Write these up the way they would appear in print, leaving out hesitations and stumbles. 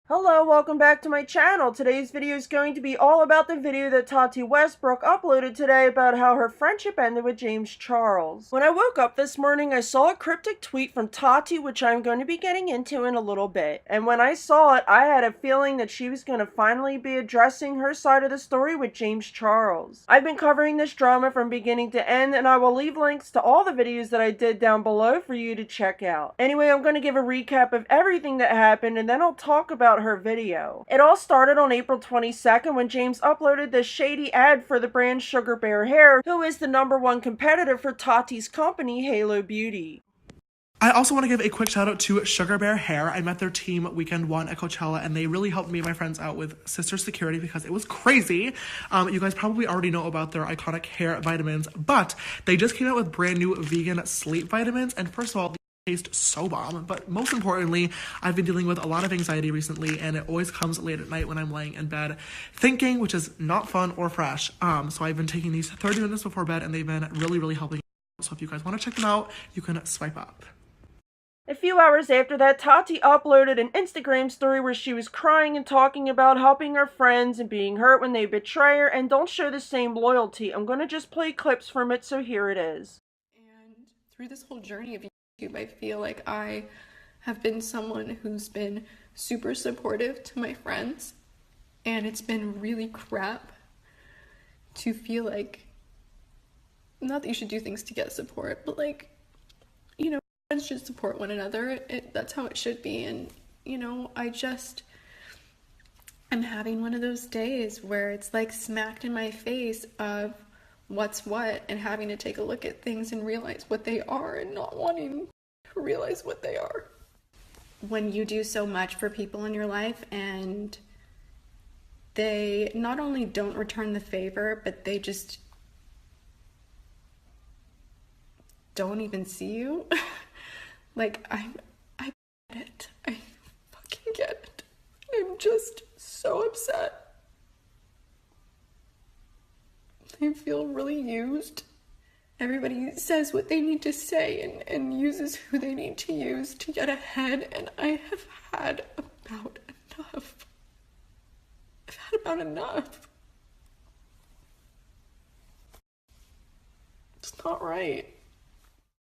Hello, welcome back to my channel. Today's video is going to be all about the video that Tati Westbrook uploaded today about how her friendship ended with James Charles. When I woke up this morning, I saw a cryptic tweet from Tati, which I'm going to be getting into in a little bit. And when I saw it, I had a feeling that she was going to finally be addressing her side of the story with James Charles. I've been covering this drama from beginning to end, and I will leave links to all the videos that I did down below for you to check out. Anyway, I'm going to give a recap of everything that happened, and then I'll talk about her video. It all started on April 22nd when James uploaded this shady ad for the brand Sugar Bear Hair, who is the #1 competitor for Tati's company, Halo Beauty. I also want to give a quick shout out to Sugar Bear Hair. I met their team weekend one at Coachella, and they really helped me and my friends out with sister security because it was crazy. You guys probably already know about their iconic hair vitamins, but they just came out with brand new vegan sleep vitamins. And first of all, taste so bomb, but most importantly, I've been dealing with a lot of anxiety recently, and it always comes late at night when I'm laying in bed thinking, which is not fun or fresh. So I've been taking these 30 minutes before bed, and they've been really helping. So if you guys want to check them out, you can swipe up. A few hours after that, Tati uploaded an Instagram story where she was crying and talking about helping her friends and being hurt when they betray her and don't show the same loyalty. I'm gonna just play clips from it, so here it is. And through this whole journey of YouTube, I feel like I have been someone who's been super supportive to my friends, and it's been really crap to feel like, not that you should do things to get support, but like, you know, friends should support one another. That's how it should be. And I'm having one of those days where it's like smacked in my face of what's what, and having to take a look at things and realize what they are and not wanting to realize what they are. When you do so much for people in your life and they not only don't return the favor, but they just don't even see you. Like, I get it. I fucking get it. I'm just so upset. I feel really used. Everybody says what they need to say and uses who they need to use to get ahead, and I have had about enough. I've had about enough. It's not right.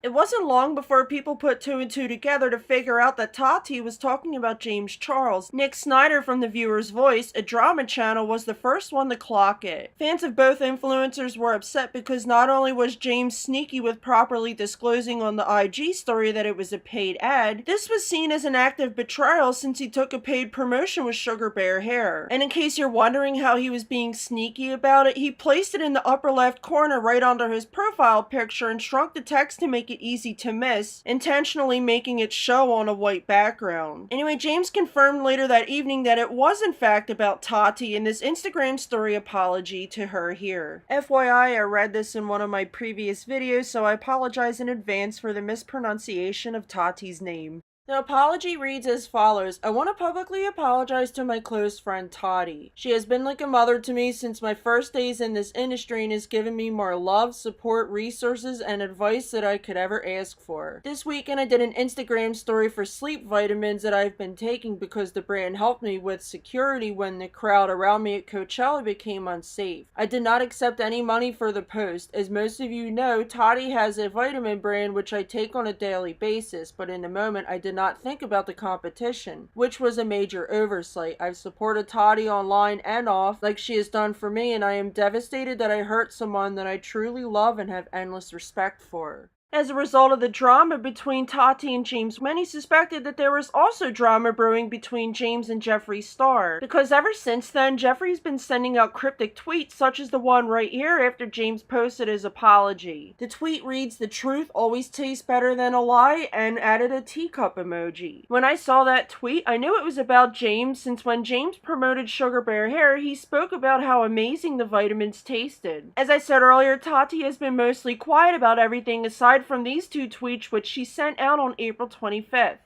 It wasn't long before people put two and two together to figure out that Tati was talking about James Charles. Nick Snyder from The Viewer's Voice, a drama channel, was the first one to clock it. Fans of both influencers were upset because not only was James sneaky with properly disclosing on the IG story that it was a paid ad, this was seen as an act of betrayal since he took a paid promotion with Sugar Bear Hair. And in case you're wondering how he was being sneaky about it, he placed it in the upper left corner right under his profile picture and shrunk the text to make it easy to miss, intentionally making it show on a white background. Anyway, James confirmed later that evening that it was in fact about Tati in this Instagram story apology to her here. FYI, I read this in one of my previous videos, so I apologize in advance for the mispronunciation of Tati's name. The apology reads as follows. I want to publicly apologize to my close friend Tati. She has been like a mother to me since my first days in this industry and has given me more love, support, resources, and advice that I could ever ask for. This weekend I did an Instagram story for sleep vitamins that I've been taking because the brand helped me with security when the crowd around me at Coachella became unsafe. I did not accept any money for the post. As most of you know, Tati has a vitamin brand which I take on a daily basis, but in the moment I did not think about the competition, which was a major oversight. I've supported Tati online and off like she has done for me, and I am devastated that I hurt someone that I truly love and have endless respect for. As a result of the drama between Tati and James, many suspected that there was also drama brewing between James and Jeffree Star, because ever since then, Jeffree's been sending out cryptic tweets such as the one right here after James posted his apology. The tweet reads, "The truth always tastes better than a lie," and added a teacup emoji. When I saw that tweet, I knew it was about James, since when James promoted Sugar Bear Hair, he spoke about how amazing the vitamins tasted. As I said earlier, Tati has been mostly quiet about everything aside from these two tweets which she sent out on April 25th.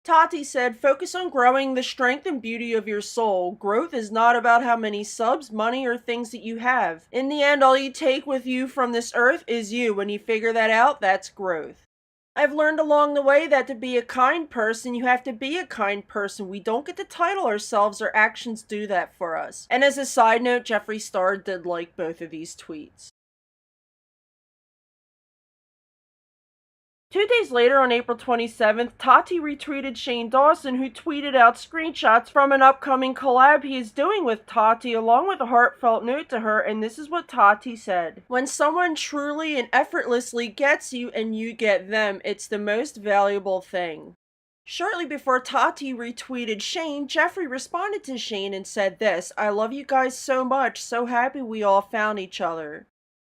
Tati said, "Focus on growing the strength and beauty of your soul. Growth is not about how many subs, money, or things that you have. In the end, all you take with you from this earth is you. When you figure that out, that's growth." I've learned along the way that to be a kind person, you have to be a kind person. We don't get to title ourselves, our actions do that for us. And as a side note, Jeffree Star did like both of these tweets. 2 days later, on April 27th, Tati retweeted Shane Dawson, who tweeted out screenshots from an upcoming collab he is doing with Tati, along with a heartfelt note to her, and this is what Tati said. "When someone truly and effortlessly gets you and you get them, it's the most valuable thing." Shortly before Tati retweeted Shane, Jeffree responded to Shane and said this: "I love you guys so much, so happy we all found each other."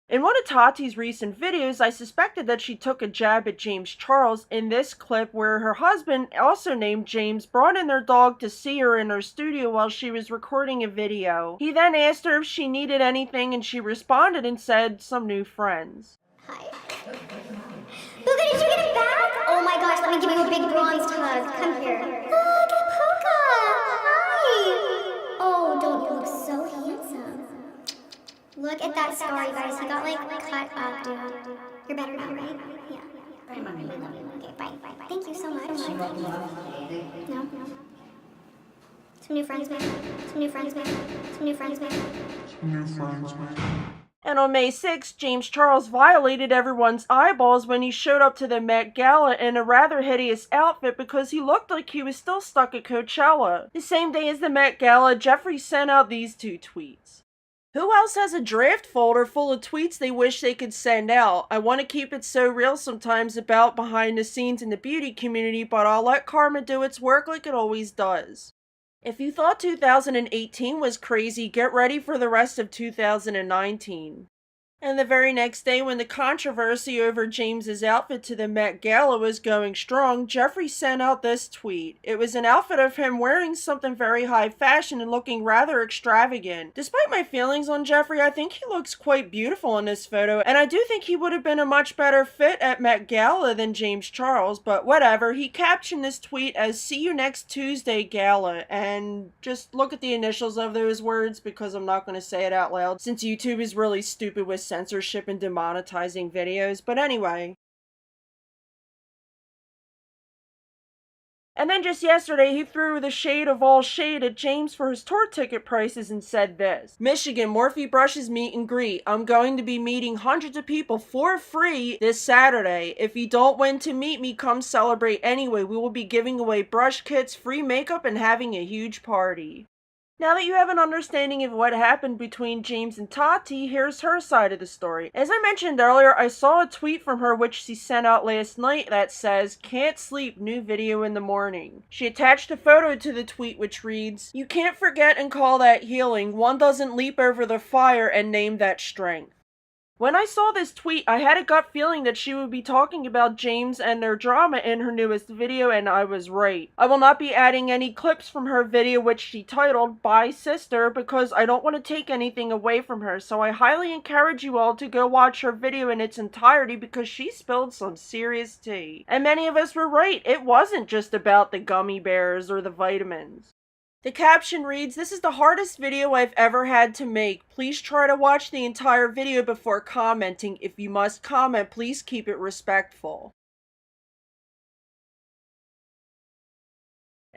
In one of Tati's recent videos, I suspected that she took a jab at James Charles in this clip where her husband, also named James, brought in their dog to see her in her studio while she was recording a video. He then asked her if she needed anything and she responded and said, "Some new friends." Hi. Puka, did you get it back? Oh my gosh, let me give you a big bronzed hug. Come here. Look at Puka. Hi. Oh, don't you look so handsome. Look at that scar, you guys. He got like cut up, dude. You're better now, right? Yeah. Bye, Mommy. I love you. Okay, bye. Thank you so much. No. Some new friends, man. Some new friends, man. Some new friends, man. Some new friends, man. And on May 6th, James Charles violated everyone's eyeballs when he showed up to the Met Gala in a rather hideous outfit because he looked like he was still stuck at Coachella. The same day as the Met Gala, Jeffree sent out these two tweets. "Who else has a draft folder full of tweets they wish they could send out? I want to keep it so real sometimes about behind the scenes in the beauty community, but I'll let karma do its work like it always does." If you thought 2018 was crazy, get ready for the rest of 2019. And the very next day, when the controversy over James's outfit to the Met Gala was going strong, Jeffree sent out this tweet. It was an outfit of him wearing something very high fashion and looking rather extravagant. Despite my feelings on Jeffree, I think he looks quite beautiful in this photo, and I do think he would have been a much better fit at Met Gala than James Charles, but whatever. He captioned this tweet as "See you next Tuesday, Gala," and just look at the initials of those words because I'm not going to say it out loud since YouTube is really stupid with censorship and demonetizing videos, but anyway. And then just yesterday, he threw the shade of all shade at James for his tour ticket prices and said this: "Michigan, Morphe Brushes meet and greet. I'm going to be meeting hundreds of people for free this Saturday. If you don't win to meet me, come celebrate anyway. We will be giving away brush kits, free makeup, and having a huge party." Now that you have an understanding of what happened between James and Tati, here's her side of the story. As I mentioned earlier, I saw a tweet from her which she sent out last night that says, "Can't sleep, new video in the morning." She attached a photo to the tweet which reads, "You can't forget and call that healing. One doesn't leap over the fire and name that strength." When I saw this tweet, I had a gut feeling that she would be talking about James and their drama in her newest video, and I was right. I will not be adding any clips from her video which she titled "Bye Sister" because I don't want to take anything away from her, so I highly encourage you all to go watch her video in its entirety because she spilled some serious tea. And many of us were right, it wasn't just about the gummy bears or the vitamins. The caption reads, "This is the hardest video I've ever had to make. Please try to watch the entire video before commenting. If you must comment, please keep it respectful."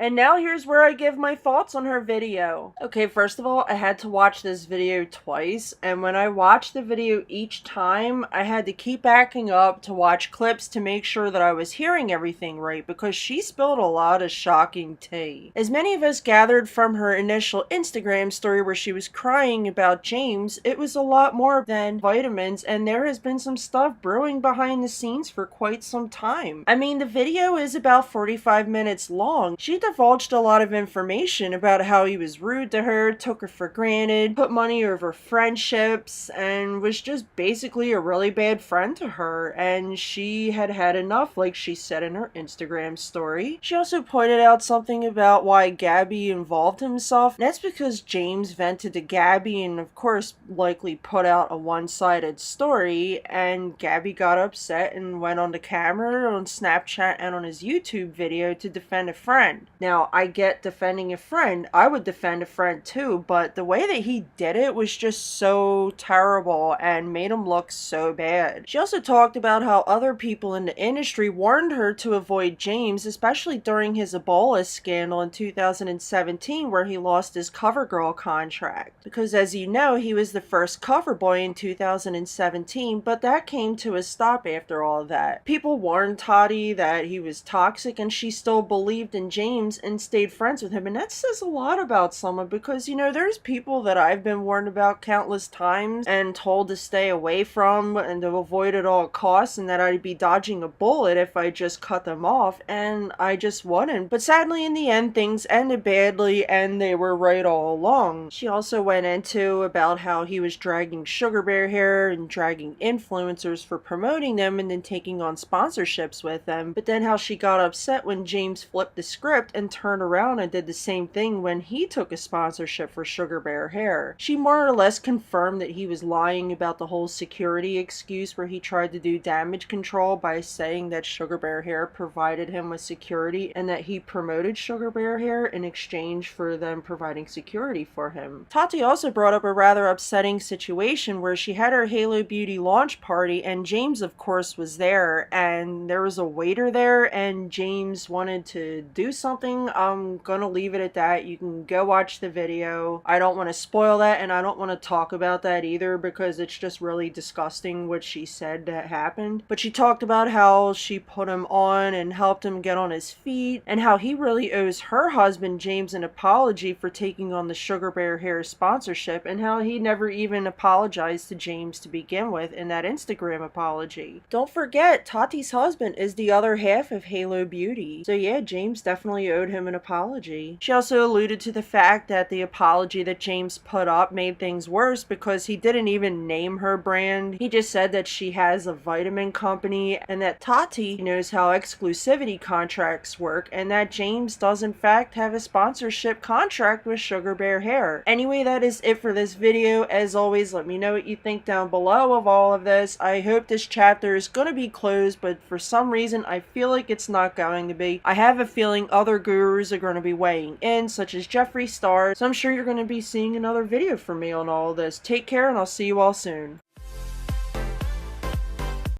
And now here's where I give my thoughts on her video. Okay, first of all, I had to watch this video twice, and when I watched the video each time, I had to keep backing up to watch clips to make sure that I was hearing everything right, because she spilled a lot of shocking tea. As many of us gathered from her initial Instagram story where she was crying about James, it was a lot more than vitamins, and there has been some stuff brewing behind the scenes for quite some time. I mean, the video is about 45 minutes long. She divulged a lot of information about how he was rude to her, took her for granted, put money over friendships, and was just basically a really bad friend to her, and she had had enough, like she said in her Instagram story. She also pointed out something about why Gabby involved himself, and that's because James vented to Gabby and of course likely put out a one-sided story, and Gabby got upset and went on the camera on Snapchat and on his YouTube video to defend a friend. Now, I get defending a friend. I would defend a friend too, but the way that he did it was just so terrible and made him look so bad. She also talked about how other people in the industry warned her to avoid James, especially during his Ebola scandal in 2017 where he lost his CoverGirl contract. Because as you know, he was the first cover boy in 2017, but that came to a stop after all of that. People warned Tati that he was toxic and she still believed in James and stayed friends with him, and that says a lot about someone because, you know, there's people that I've been warned about countless times and told to stay away from and to avoid at all costs, and that I'd be dodging a bullet if I just cut them off, and I just wouldn't. But sadly, in the end, things ended badly and they were right all along. She also went into about how he was dragging Sugar Bear Hair and dragging influencers for promoting them and then taking on sponsorships with them, but then how she got upset when James flipped the script and turned around and did the same thing when he took a sponsorship for Sugar Bear Hair. She more or less confirmed that he was lying about the whole security excuse where he tried to do damage control by saying that Sugar Bear Hair provided him with security and that he promoted Sugar Bear Hair in exchange for them providing security for him. Tati also brought up a rather upsetting situation where she had her Halo Beauty launch party and James of course was there, and there was a waiter there and James wanted to do something. I'm gonna leave it at that. You can go watch the video. I don't want to spoil that and I don't want to talk about that either because it's just really disgusting what she said that happened. But she talked about how she put him on and helped him get on his feet and how he really owes her husband James an apology for taking on the Sugar Bear Hair sponsorship and how he never even apologized to James to begin with in that Instagram apology. Don't forget, Tati's husband is the other half of Halo Beauty. So yeah, James definitely owed him an apology. She also alluded to the fact that the apology that James put up made things worse because he didn't even name her brand. He just said that she has a vitamin company and that Tati knows how exclusivity contracts work and that James does in fact have a sponsorship contract with Sugar Bear Hair. Anyway, that is it for this video. As always, let me know what you think down below of all of this. I hope this chapter is going to be closed, but for some reason I feel like it's not going to be. I have a feeling other gurus are going to be weighing in, such as Jeffree Star, so I'm sure you're going to be seeing another video from me on all of this. Take care and I'll see you all soon.